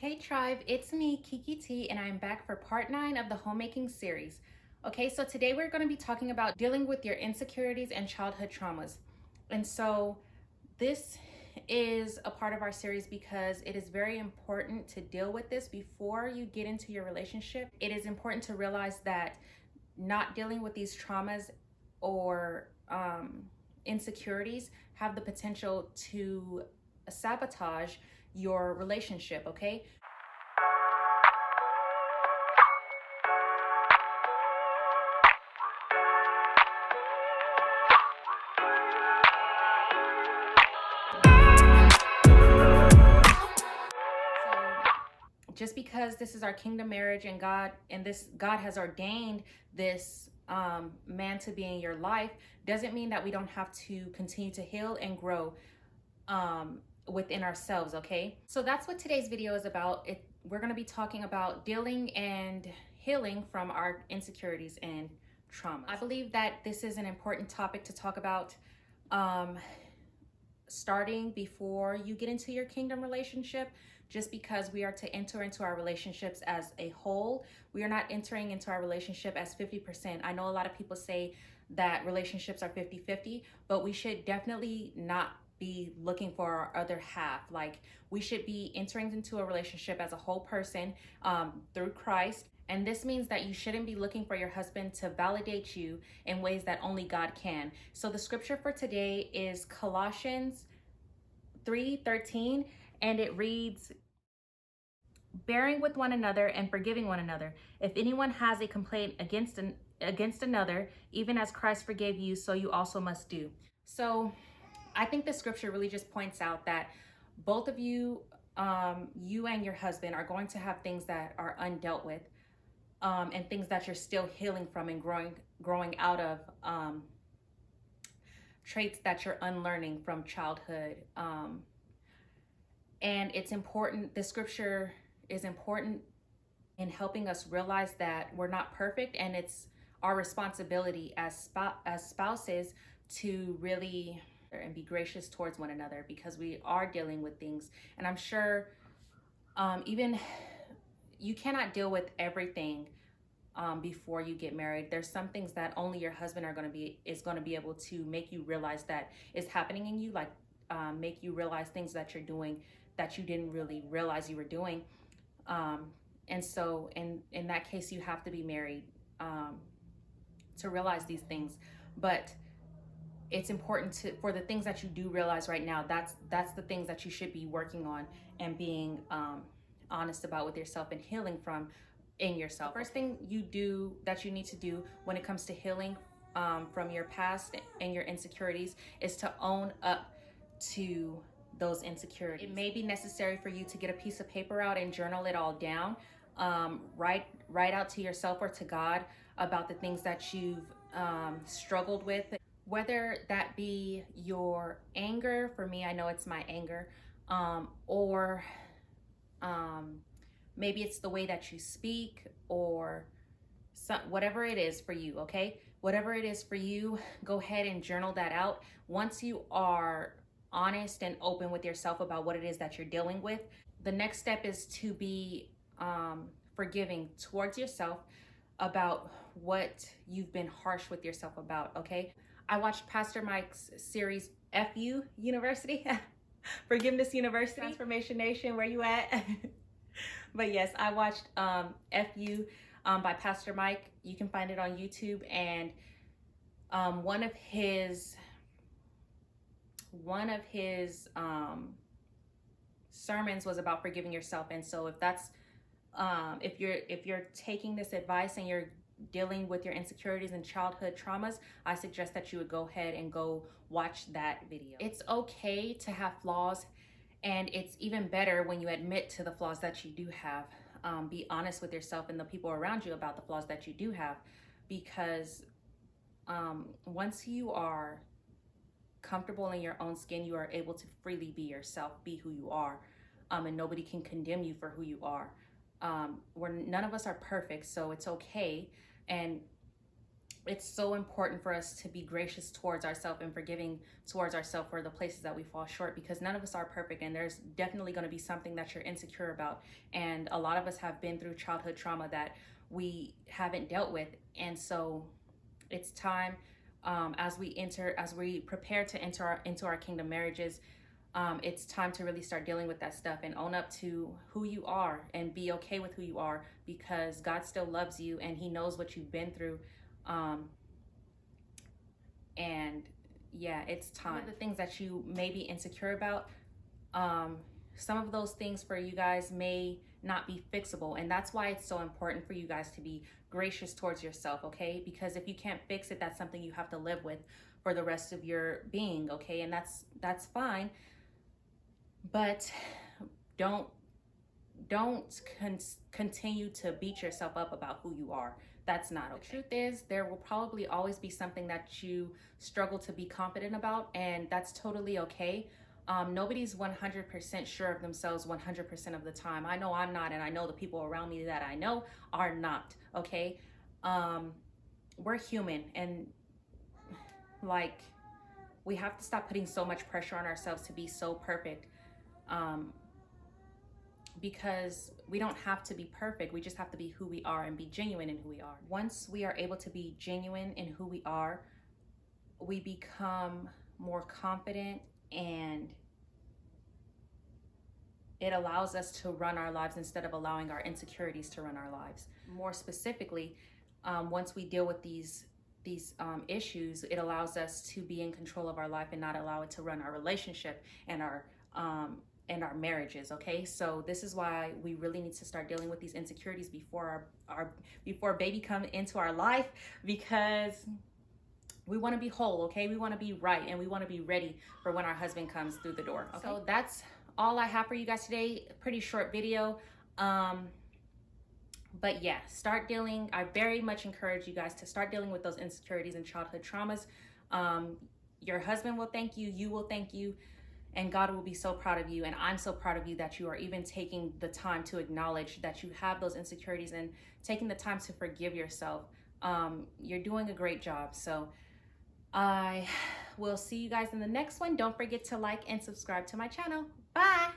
Hey tribe, it's me, Kiki T, and I'm back for part 9 of the homemaking series. Okay, so today we're going to be talking about dealing with your insecurities and childhood traumas. And so this is a part of our series because it is very important to deal with this before you get into your relationship. It is important to realize that not dealing with these traumas or insecurities have the potential to sabotage your relationship, okay? Just because this is our kingdom marriage and God has ordained this man to be in your life doesn't mean that we don't have to continue to heal and grow within ourselves. Okay, so that's what today's video is about. We're going to be talking about dealing and healing from our insecurities and trauma. I believe that this is an important topic to talk about starting before you get into your kingdom relationship, just because we are to enter into our relationships as a whole. We are not entering into our relationship as 50%. I know a lot of people say that relationships are 50-50, but we should definitely not be looking for our other half. Like, we should be entering into a relationship as a whole person through Christ. And this means that you shouldn't be looking for your husband to validate you in ways that only God can. So the scripture for today is Colossians 3:13, and it reads, bearing with one another and forgiving one another. If anyone has a complaint against another, even as Christ forgave you, so you also must do. So I think the scripture really just points out that both of you, you and your husband, are going to have things that are undealt with, and things that you're still healing from and growing out of, traits that you're unlearning from childhood. And it's important, the scripture is important in helping us realize that we're not perfect, and it's our responsibility as spouses to really and be gracious towards one another, because we are dealing with things. And I'm sure even you cannot deal with everything before you get married. There's some things that only your husband is going to be able to make you realize that is happening in you, like make you realize things that you're doing that you didn't really realize you were doing. And so in that case, you have to be married to realize these things. But it's important for the things that you do realize right now, that's the things that you should be working on and being honest about with yourself and healing from in yourself. First thing you need to do when it comes to healing from your past and your insecurities is to own up to those insecurities. It may be necessary for you to get a piece of paper out and journal it all down. Write out to yourself or to God about the things that you've struggled with, whether that be your anger. For me, I know it's my anger, or maybe it's the way that you speak, or whatever it is for you. Okay, whatever it is for you, go ahead and journal that out. Once you are honest and open with yourself about what it is that you're dealing with, the next step is to be forgiving towards yourself about what you've been harsh with yourself about. Okay, I watched Pastor Mike's series FU University, Forgiveness University, Transformation Nation, where you at? But yes, I watched FU by Pastor Mike. You can find it on YouTube, and one of his sermons was about forgiving yourself. And so if you're taking this advice and you're dealing with your insecurities and childhood traumas, I suggest that you would go ahead and go watch that video. It's okay to have flaws, and it's even better when you admit to the flaws that you do have. Be honest with yourself and the people around you about the flaws that you do have, because once you are comfortable in your own skin, you are able to freely be yourself, be who you are, and nobody can condemn you for who you are. None of us are perfect, so it's okay. And it's so important for us to be gracious towards ourselves and forgiving towards ourselves for the places that we fall short, because none of us are perfect, and there's definitely going to be something that you're insecure about. And a lot of us have been through childhood trauma that we haven't dealt with. And so it's time, as we prepare to enter into our kingdom marriages, it's time to really start dealing with that stuff and own up to who you are and be okay with who you are, because God still loves you and he knows what you've been through. And yeah, it's time. One of the things that you may be insecure about, some of those things for you guys may not be fixable, and that's why it's so important for you guys to be gracious towards yourself, okay? Because if you can't fix it, that's something you have to live with for the rest of your being, okay? And that's fine, but don't continue to beat yourself up about who you are. That's not okay. The truth is, there will probably always be something that you struggle to be confident about, and that's totally okay. Nobody's 100% sure of themselves 100% of the time. I know I'm not, and I know the people around me that I know are not, okay? We're human, and like, we have to stop putting so much pressure on ourselves to be so perfect, because we don't have to be perfect. We just have to be who we are and be genuine in who we are. Once we are able to be genuine in who we are, we become more confident, and it allows us to run our lives instead of allowing our insecurities to run our lives. More specifically, once we deal with these issues, it allows us to be in control of our life and not allow it to run our relationship and our marriages, okay? So this is why we really need to start dealing with these insecurities before before baby come into our life, because we want to be whole, okay? We want to be right, and we want to be ready for when our husband comes through the door, okay? So that's all I have for you guys today. Pretty short video. But yeah, I very much encourage you guys to start dealing with those insecurities and childhood traumas. Your husband will thank you, you will thank you, and God will be so proud of you. And I'm so proud of you that you are even taking the time to acknowledge that you have those insecurities and taking the time to forgive yourself. You're doing a great job. So I will see you guys in the next one. Don't forget to like and subscribe to my channel. Bye.